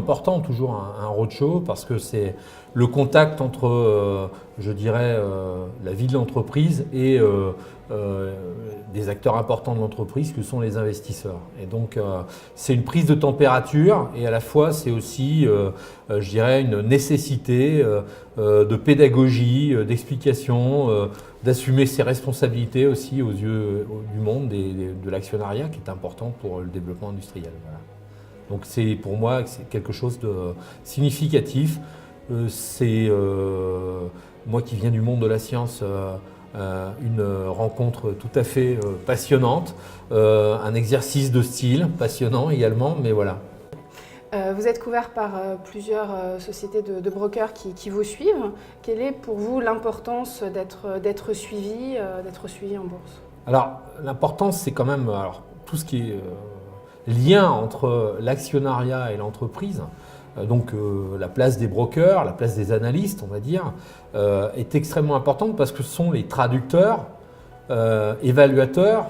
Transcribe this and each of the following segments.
important, toujours un roadshow, parce que c'est le contact entre, je dirais, la vie de l'entreprise et des acteurs importants de l'entreprise que sont les investisseurs. Et donc, c'est une prise de température et à la fois, c'est aussi, je dirais, une nécessité de pédagogie, d'explication, d'assumer ses responsabilités aussi aux yeux du monde de l'actionnariat qui est important pour le développement industriel. Voilà. Donc c'est pour moi c'est quelque chose de significatif. C'est moi qui viens du monde de la science, une rencontre tout à fait passionnante, un exercice de style passionnant également, mais voilà. Vous êtes couvert par plusieurs sociétés de brokers qui vous suivent. Quelle est pour vous l'importance d'être suivi en bourse? Alors l'importance c'est quand même tout ce qui est lien entre l'actionnariat et l'entreprise, donc la place des brokers, la place des analystes, on va dire, est extrêmement importante parce que ce sont les traducteurs, évaluateurs,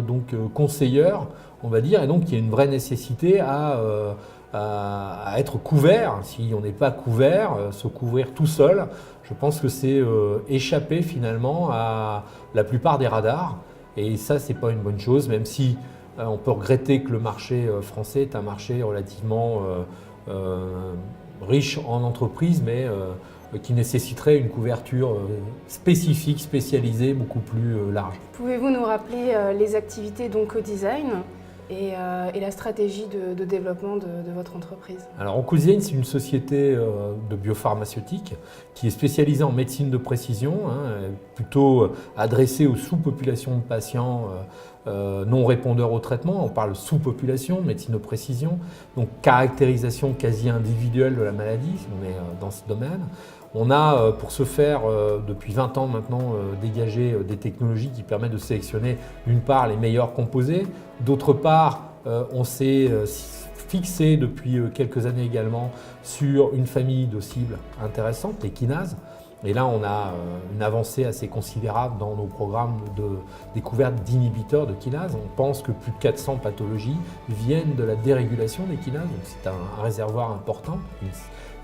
donc conseilleurs, on va dire, et donc il y a une vraie nécessité à être couvert. Si on n'est pas couvert, se couvrir tout seul, je pense que c'est échapper finalement à la plupart des radars, et ça c'est pas une bonne chose, même si on peut regretter que le marché français est un marché relativement riche en entreprises, mais qui nécessiterait une couverture spécifique, spécialisée, beaucoup plus large. Pouvez-vous nous rappeler les activités d'Oncodesign et la stratégie de développement de votre entreprise? Alors Oncodesign, c'est une société de biopharmaceutique qui est spécialisée en médecine de précision, plutôt adressée aux sous-populations de patients non répondeurs au traitement. On parle sous-population, médecine de précision, donc caractérisation quasi individuelle de la maladie, si on est dans ce domaine. On a, pour ce faire, depuis 20 ans maintenant, dégagé des technologies qui permettent de sélectionner d'une part les meilleurs composés, d'autre part on s'est fixé depuis quelques années également sur une famille de cibles intéressantes, les kinases. Et là, on a une avancée assez considérable dans nos programmes de découverte d'inhibiteurs de kinases. On pense que plus de 400 pathologies viennent de la dérégulation des kinases, donc c'est un réservoir important,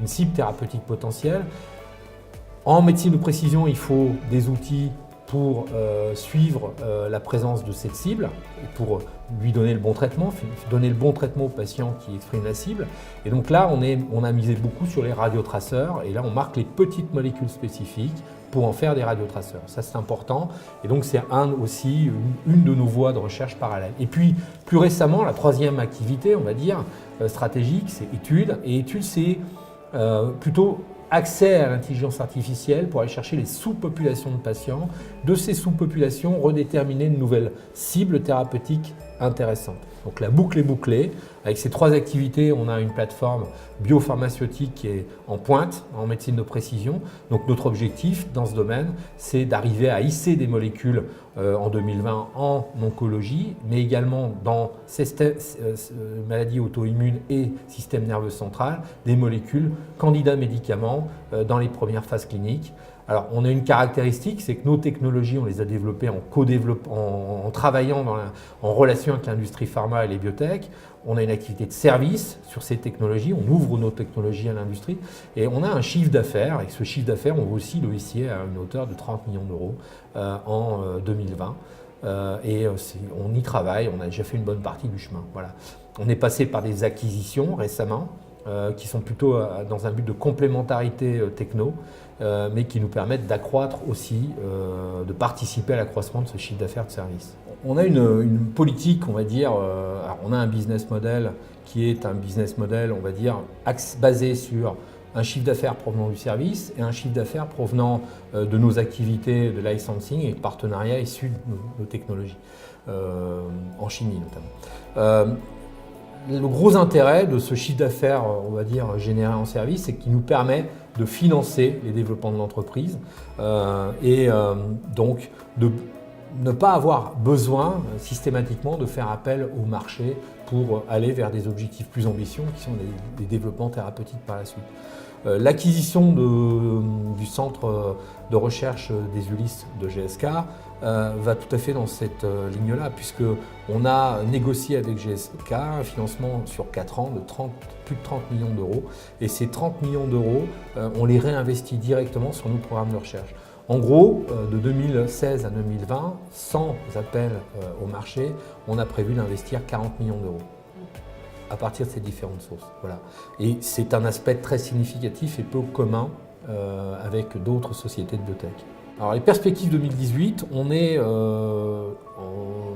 une cible thérapeutique potentielle. En médecine de précision, il faut des outils pour suivre la présence de cette cible, et pour lui donner le bon traitement au patient qui exprime la cible. Et donc là, on a misé beaucoup sur les radiotraceurs, et là on marque les petites molécules spécifiques pour en faire des radiotraceurs. Ça c'est important, et donc c'est aussi une de nos voies de recherche parallèle. Et puis plus récemment, la troisième activité, on va dire, stratégique, c'est études, et études c'est plutôt accès à l'intelligence artificielle pour aller chercher les sous-populations de patients. De ces sous-populations, redéterminer de nouvelles cibles thérapeutiques intéressantes. Donc la boucle est bouclée. Avec ces trois activités, on a une plateforme biopharmaceutique qui est en pointe en médecine de précision. Donc notre objectif dans ce domaine, c'est d'arriver à hisser des molécules en 2020 en oncologie, mais également dans maladies auto-immunes et système nerveux central, des molécules candidats médicaments dans les premières phases cliniques. Alors, on a une caractéristique, c'est que nos technologies, on les a développées en travaillant en relation avec l'industrie pharma et les biotech. On a une activité de service sur ces technologies, on ouvre nos technologies à l'industrie et on a un chiffre d'affaires. Et ce chiffre d'affaires, on va aussi le hisser à une hauteur de 30 millions d'euros en 2020. On y travaille, on a déjà fait une bonne partie du chemin. Voilà. On est passé par des acquisitions récemment, qui sont plutôt dans un but de complémentarité techno, mais qui nous permettent d'accroître aussi, de participer à l'accroissement de ce chiffre d'affaires de service. On a une politique, on va dire, on a un business model qui est un business model, on va dire, basé sur un chiffre d'affaires provenant du service et un chiffre d'affaires provenant de nos activités de licensing et de partenariats issus de nos technologies, en chimie notamment. Le gros intérêt de ce chiffre d'affaires, on va dire, généré en service, c'est qu'il nous permet de financer les développements de l'entreprise donc de ne pas avoir besoin systématiquement de faire appel au marché pour aller vers des objectifs plus ambitieux qui sont des développements thérapeutiques par la suite. L'acquisition du centre de recherche des Ulysses de GSK va tout à fait dans cette ligne-là, puisqu'on a négocié avec GSK un financement sur 4 ans de plus de 30 millions d'euros. Et ces 30 millions d'euros, on les réinvestit directement sur nos programmes de recherche. En gros, de 2016 à 2020, sans appel au marché, on a prévu d'investir 40 millions d'euros à partir de ces différentes sources. Voilà. Et c'est un aspect très significatif et peu commun avec d'autres sociétés de biotech. Alors les perspectives 2018, on est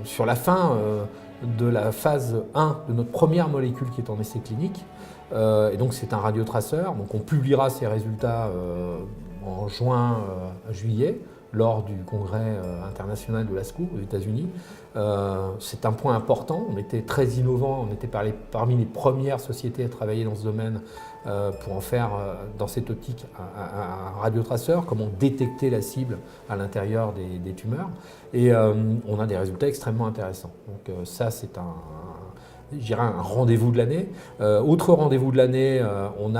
sur la fin de la phase 1 de notre première molécule qui est en essai clinique. Et donc c'est un radiotraceur. Donc on publiera ces résultats en juillet, lors du congrès international de l'ASCO aux États-Unis. C'est un point important, on était très innovants, on était parmi les premières sociétés à travailler dans ce domaine pour en faire, dans cette optique, un radiotraceur, comment détecter la cible à l'intérieur des tumeurs. Et on a des résultats extrêmement intéressants. Donc ça, c'est un rendez-vous de l'année. Autre rendez-vous de l'année, on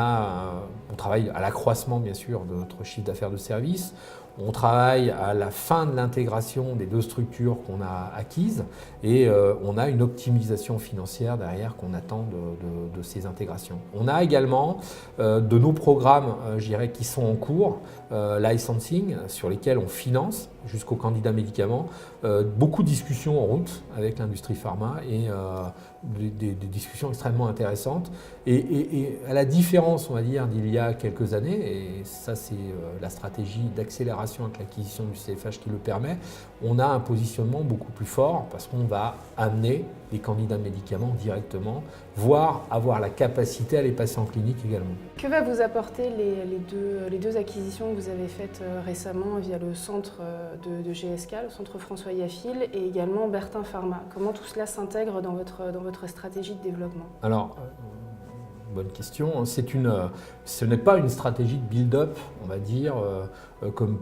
travaille à l'accroissement, bien sûr, de notre chiffre d'affaires de service. On travaille à la fin de l'intégration des 2 structures qu'on a acquises et on a une optimisation financière derrière qu'on attend de ces intégrations. On a également de nos programmes, qui sont en cours, licensing, sur lesquels on finance jusqu'au candidat médicament, beaucoup de discussions en route avec l'industrie pharma et des discussions extrêmement intéressantes. Et à la différence, on va dire, d'il y a quelques années, et ça c'est la stratégie d'accélération avec l'acquisition du CFH qui le permet, on a un positionnement beaucoup plus fort parce qu'on va amener les candidats médicaments directement, voire avoir la capacité à les passer en clinique également. Que va vous apporter les deux acquisitions que vous avez faites récemment via le centre de GSK, le centre François Yaffil, et également Bertin Pharma? Comment tout cela s'intègre dans votre stratégie de développement? Alors, bonne question. Ce n'est pas une stratégie de build-up, on va dire, comme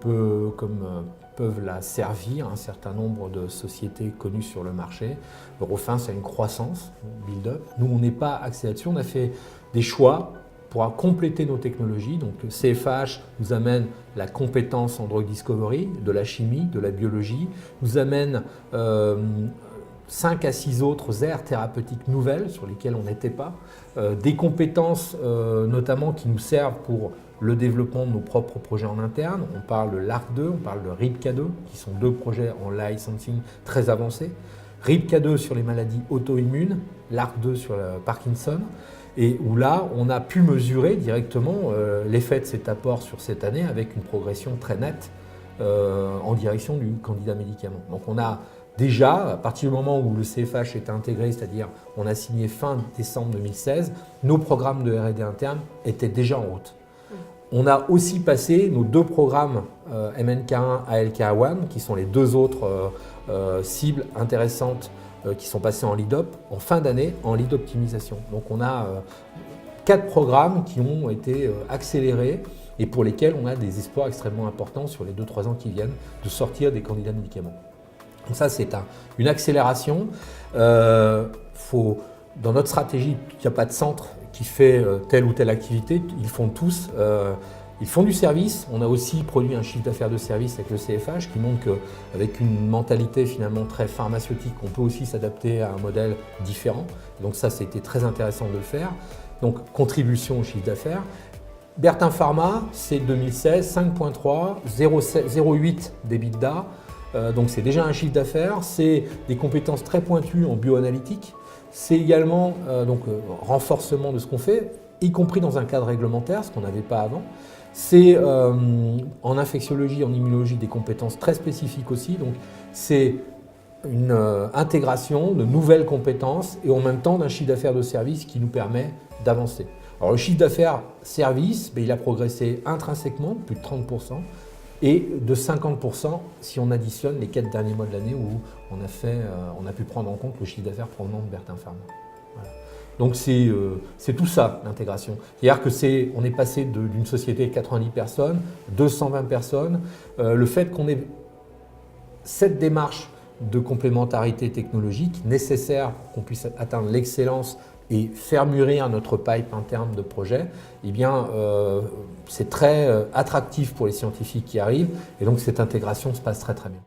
peuvent la servir un certain nombre de sociétés connues sur le marché. Eurofins, c'est une croissance, build-up. Nous, on n'est pas axé là-dessus. On a fait des choix pour compléter nos technologies. Donc, le CFH nous amène la compétence en drug discovery, de la chimie, de la biologie, nous amène 5 à 6 autres aires thérapeutiques nouvelles sur lesquelles on n'était pas, des compétences notamment qui nous servent pour le développement de nos propres projets en interne. On parle de l'ARC2, on parle de RIPK2, qui sont 2 projets en licensing très avancés. RIPK2 sur les maladies auto-immunes, l'ARC2 sur le Parkinson, et où là, on a pu mesurer directement l'effet de cet apport sur cette année avec une progression très nette en direction du candidat médicament. Donc on a déjà, à partir du moment où le CFH est intégré, c'est-à-dire on a signé fin décembre 2016, nos programmes de R&D interne étaient déjà en route. On a aussi passé nos 2 programmes MNK1, ALK1, qui sont les 2 autres cibles intéressantes qui sont passées en lead-up, en fin d'année, en lead optimisation. Donc on a 4 programmes qui ont été accélérés et pour lesquels on a des espoirs extrêmement importants sur les 2-3 ans qui viennent de sortir des candidats médicaments. Donc ça, c'est une accélération. Dans notre stratégie, il n'y a pas de centre qui fait telle ou telle activité. Ils font tous, ils font du service. On a aussi produit un chiffre d'affaires de service avec le CFH qui montre qu'avec une mentalité finalement très pharmaceutique, on peut aussi s'adapter à un modèle différent. Donc ça, c'était très intéressant de le faire. Donc contribution au chiffre d'affaires. Bertin Pharma, c'est 2016, 5,3, 0,8 d'EBITDA. Donc c'est déjà un chiffre d'affaires, c'est des compétences très pointues en bioanalytique, c'est également renforcement de ce qu'on fait, y compris dans un cadre réglementaire, ce qu'on n'avait pas avant. C'est en infectiologie, en immunologie, des compétences très spécifiques aussi, donc c'est une intégration de nouvelles compétences et en même temps d'un chiffre d'affaires de service qui nous permet d'avancer. Alors le chiffre d'affaires service, il a progressé intrinsèquement, plus de 30%. Et de 50% si on additionne les 4 derniers mois de l'année où on a pu prendre en compte le chiffre d'affaires provenant de Bertin Pharma. Voilà. Donc c'est tout ça l'intégration. C'est-à-dire qu'on est passé d'une société de 90 personnes, 220 personnes. Le fait qu'on ait cette démarche de complémentarité technologique nécessaire pour qu'on puisse atteindre l'excellence et faire mûrir notre pipe interne de projet, eh bien, c'est très attractif pour les scientifiques qui arrivent, et donc cette intégration se passe très très bien.